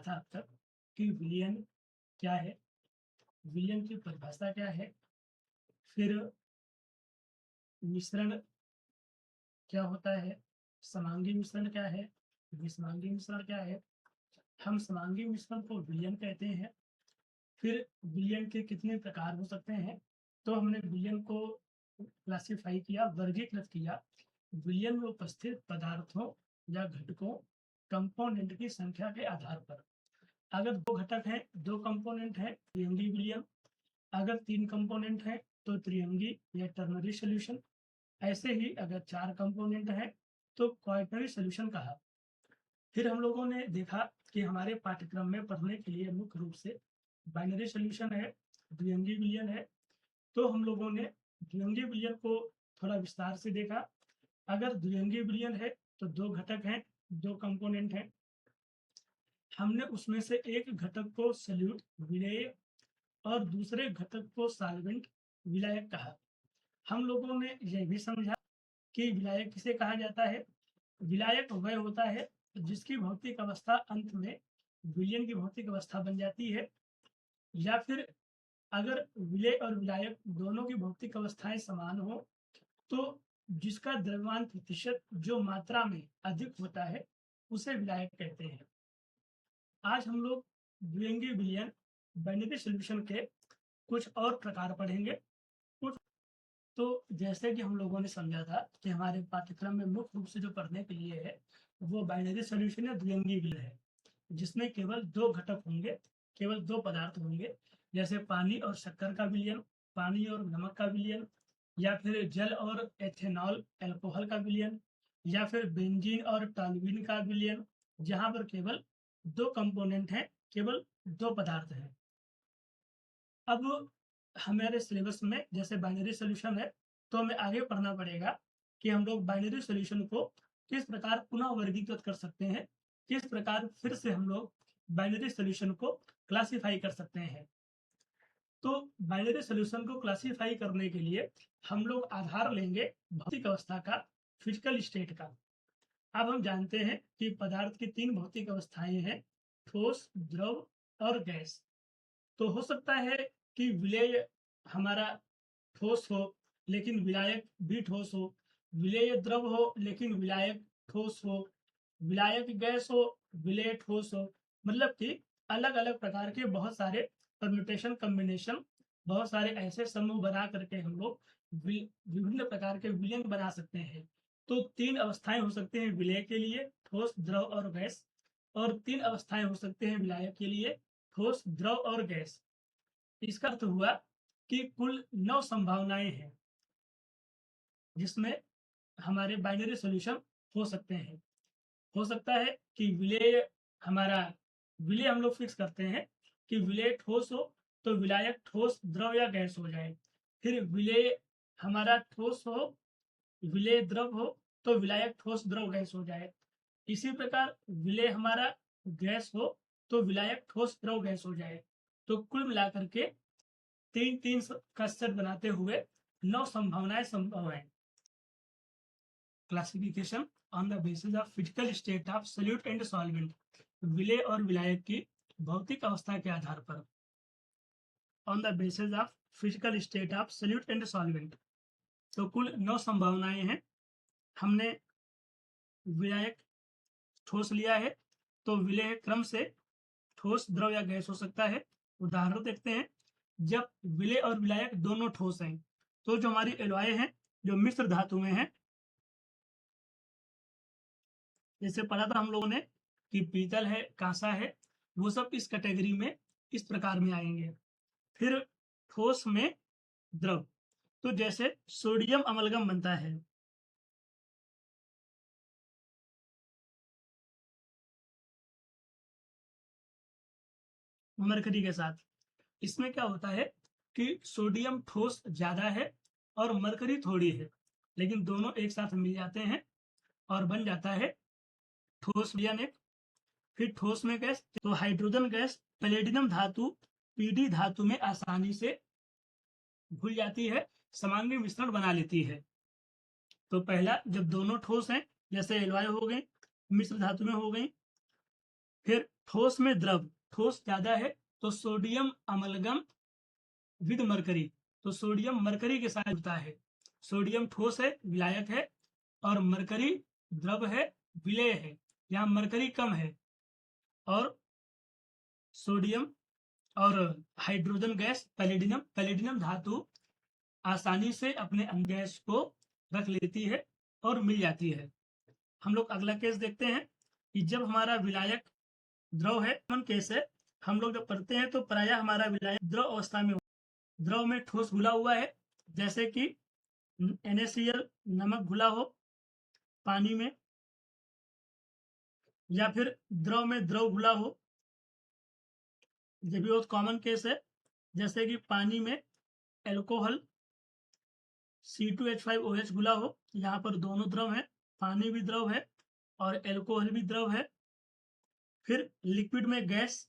था अब तक कि विलयन क्या है, विलयन की परिभाषा क्या है, फिर मिश्रण क्या होता है, समांगी मिश्रण क्या है, विषमांगी मिश्रण क्या है, हम समांगी मिश्रण को विलयन कहते हैं। फिर विलयन के कितने प्रकार हो सकते हैं, तो हमने विलयन को क्लासिफाई किया, वर्गीकृत किया विलयन में उपस्थित पदार्थों या घटकों कंपोनेंट की संख्या के आधार पर। अगर 2 घटक हैं, 2 कंपोनेंट हैं, द्विअंगी विलयन। अगर 3 कंपोनेंट हैं तो त्रिअंगी या टर्नरी सॉल्यूशन। ऐसे ही अगर 4 कंपोनेंट हैं तो क्वाटरनरी सॉल्यूशन कहा। फिर हम लोगों ने देखा कि हमारे पाठ्यक्रम में पढ़ने के लिए मुख्य रूप से बाइनरी सॉल्यूशन है, द्विअंगी विलयन है। तो हम लोगों ने द्विअंगी विलयन को थोड़ा विस्तार से देखा। अगर द्विअंगी विलयन है तो 2 घटक हैं, 2 कंपोनेंट हैं। हमने उसमें से एक घटक को सॉल्यूट विलेय और दूसरे घटक को सॉल्वेंट विलायक कहा। हम लोगों ने यह भी समझा कि विलायक किसे कहा जाता है। विलायक वह होता है जिसकी भौतिक अवस्था अंत में विलयन की भौतिक अवस्था बन जाती है, या फिर अगर विलेय और विलायक दोनों की भौतिक अवस्थाएं समान हो तो जिसका द्रव्यमान प्रतिशत जो मात्रा में अधिक होता है उसे विलायक कहते हैं। आज हम लोग द्विअंगी विलयन बाइनरी सॉल्यूशन के कुछ और प्रकार पढ़ेंगे। कुछ तो जैसे कि हम लोगों ने समझा था कि हमारे पाठ्यक्रम में मुख्य रूप से जो पढ़ने के लिए है वो बाइनरी सॉल्यूशन या द्विअंगी विलयन है, जिसमें केवल 2 घटक होंगे, केवल 2 पदार्थ होंगे, जैसे पानी और शक्कर का विलयन, पानी और नमक का विलयन, या फिर जल और एथेनॉल अल्कोहल का विलयन, या फिर बेंजीन और टॉल्यूइन का विलयन, जहां पर केवल 2 कंपोनेंट हैं, केवल 2 पदार्थ हैं। अब हमारे सिलेबस में जैसे बाइनरी सॉल्यूशन है तो हमें आगे पढ़ना पड़ेगा कि हम लोग बाइनरी सॉल्यूशन को किस प्रकार पुनः वर्गीकृत कर सकते हैं, किस प्रकार फिर से हम लोग बाइनरी सॉल्यूशन को क्लासिफाई कर सकते हैं। तो बाइनरी सॉल्यूशन को क्लासिफाई करने के लिए हम लोग आधार लेंगे भौतिक अवस्था का, फिजिकल स्टेट का। अब हम जानते हैं कि पदार्थ की 3 भौतिक अवस्थाएं हैं, ठोस, द्रव और गैस। तो हो सकता है कि विलेय हमारा ठोस हो लेकिन विलायक भी ठोस हो, विलेय द्रव हो लेकिन विलायक ठोस हो, विलायक गैस हो, विलेय ठोस हो। मतलब कि अलग अलग प्रकार के बहुत सारे परम्यूटेशन कॉम्बिनेशन, बहुत सारे ऐसे समूह बना करके हम लोग विभिन्न प्रकार के विलयन बना सकते हैं। तो 3 अवस्थाएं हो सकते हैं विलेय के लिए, ठोस, द्रव और गैस, और 3 अवस्थाएं हो सकते हैं विलायक के लिए, ठोस, द्रव और गैस। इसका अर्थ हुआ कि कुल 9 संभावनाएं हैं जिसमें हमारे बाइनरी सॉल्यूशन हो सकते हैं। हो सकता है कि विलेय हमारा, विलेय हम लोग फिक्स करते हैं कि विलेय ठोस हो तो विलायक ठोस, द्रव या गैस हो जाए। फिर विलेय हमारा ठोस हो, विलेय द्रव हो तो विलायक ठोस, द्रव, गैस हो जाए। इसी प्रकार विलेय हमारा गैस हो तो विलायक ठोस, द्रव, गैस हो जाए। तो कुल मिलाकर के 3-3 का सेट बनाते हुए 9 संभावनाएं संभव है। Classification on the basis of physical state of solute and solvent, विलेय और विलायक की भौतिक अवस्था के आधार पर। On the basis of physical state of solute and solvent, तो कुल 9 संभावनाएं हैं। हमने विलायक ठोस लिया है तो विलेय क्रम से ठोस, द्रव या गैस हो सकता है। उदाहरण देखते हैं, जब विलेय और विलायक दोनों ठोस हैं तो जो हमारी एलॉय हैं जो मिश्र धातु में हैं, जैसे पढ़ा था हम लोगों ने कि पीतल है, कांसा है, वो सब इस कैटेगरी में इस प्रकार में आएंगे। फिर ठोस में द्रव, तो जैसे सोडियम अमलगम बनता है, मरकरी के साथ। इसमें क्या होता है कि सोडियम ठोस ज्यादा है और मरकरी थोड़ी है, लेकिन दोनों एक साथ मिल जाते हैं और बन जाता है ठोस विलयन एक। फिर ठोस में गैस, तो हाइड्रोजन गैस पैलेडियम धातु पीडी धातु में आसानी से घुल जाती है, समांगी मिश्रण बना लेती है। तो पहला जब दोनों ठोस हैं, जैसे एलॉय हो गई, मिश्र धातु में हो गई। फिर ठोस में द्रव, ठोस ज्यादा है तो सोडियम अमलगम विद मरकरी, तो सोडियम मरकरी के साथ होता है। सोडियम ठोस है, विलायक है, और मरकरी द्रव है, विलेय है। यहाँ मरकरी कम है और सोडियम और हाइड्रोजन गैस पैलेडिनम, पैलेडिनम धातु आसानी से अपने गैस को रख लेती है और मिल जाती है। हम लोग अगला केस देखते हैं कि जब हमारा विलायक द्रव है, कॉमन केस है, हम लोग जब पढ़ते हैं तो प्रायः हमारा विलायक द्रव अवस्था में, द्रव में ठोस घुला हुआ है, जैसे कि NaCl नमक घुला हो पानी में, या फिर द्रव में द्रव घुला हो, ये भी बहुत कॉमन केस है। जैसे कि पानी में एल्कोहल C2H5OH घुला हो, यहाँ पर दोनों द्रव है, पानी भी द्रव है और एल्कोहल भी द्रव है। फिर लिक्विड में गैस,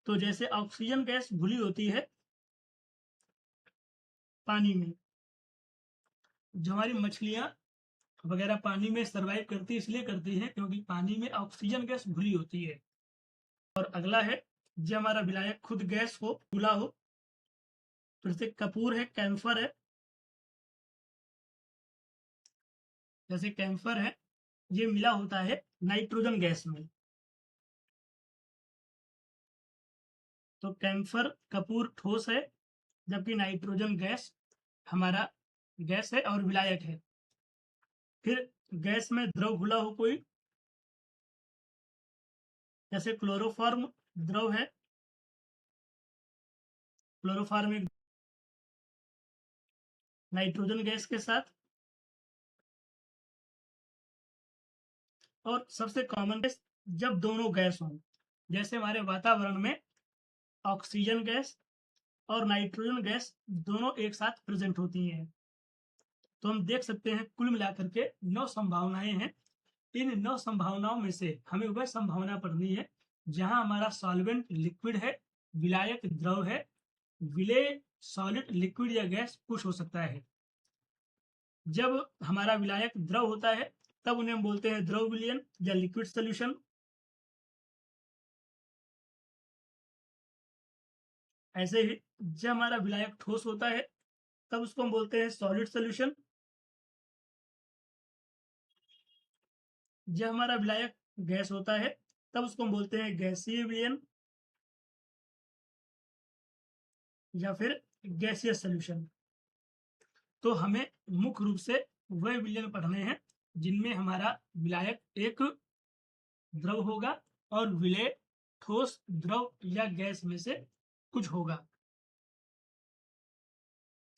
तो जैसे ऑक्सीजन गैस घुली होती है पानी में, जो हमारी मछलियां वगैरह पानी में सर्वाइव करती है, इसलिए करती है क्योंकि पानी में ऑक्सीजन गैस घुली होती है। और अगला है जब हमारा विलायक खुद गैस हो, घुला हो, तो जैसे कपूर है, कैम्फर है, जैसे कैम्फर है, ये मिला होता है नाइट्रोजन गैस में। तो कैम्फर कपूर ठोस है, जबकि नाइट्रोजन गैस हमारा गैस है और विलायक है। फिर गैस में द्रव घुला हो कोई, जैसे क्लोरोफॉर्म द्रव है, क्लोरोफॉर्म एक नाइट्रोजन गैस के साथ। और सबसे कॉमन गैस जब दोनों गैस हों, जैसे हमारे वातावरण में ऑक्सीजन गैस और नाइट्रोजन गैस दोनों एक साथ प्रेजेंट होती हैं। तो हम देख सकते हैं कुल मिलाकर के 9 संभावनाएं हैं। इन 9 संभावनाओं में से हमें वह संभावना पढ़नी है जहां हमारा सॉल्वेंट लिक्विड है, विलायक द्रव है, विलेय सॉलिड लिक्विड या गैस कुछ हो सकता है। जब हमारा विलायक द्रव होता है तब उन्हें हम बोलते हैं द्रव विलयन या लिक्विड सोल्यूशन। ऐसे ही जब हमारा विलायक ठोस होता है तब उसको हम बोलते हैं सॉलिड सोल्यूशन। जब हमारा विलायक गैस होता है तब उसको हम बोलते हैं गैसीय विलयन या फिर गैसियस सोल्यूशन। तो हमें मुख्य रूप से वह विलयन पढ़ने हैं जिनमें हमारा विलायक एक द्रव होगा और विलेय ठोस द्रव या गैस में से कुछ होगा।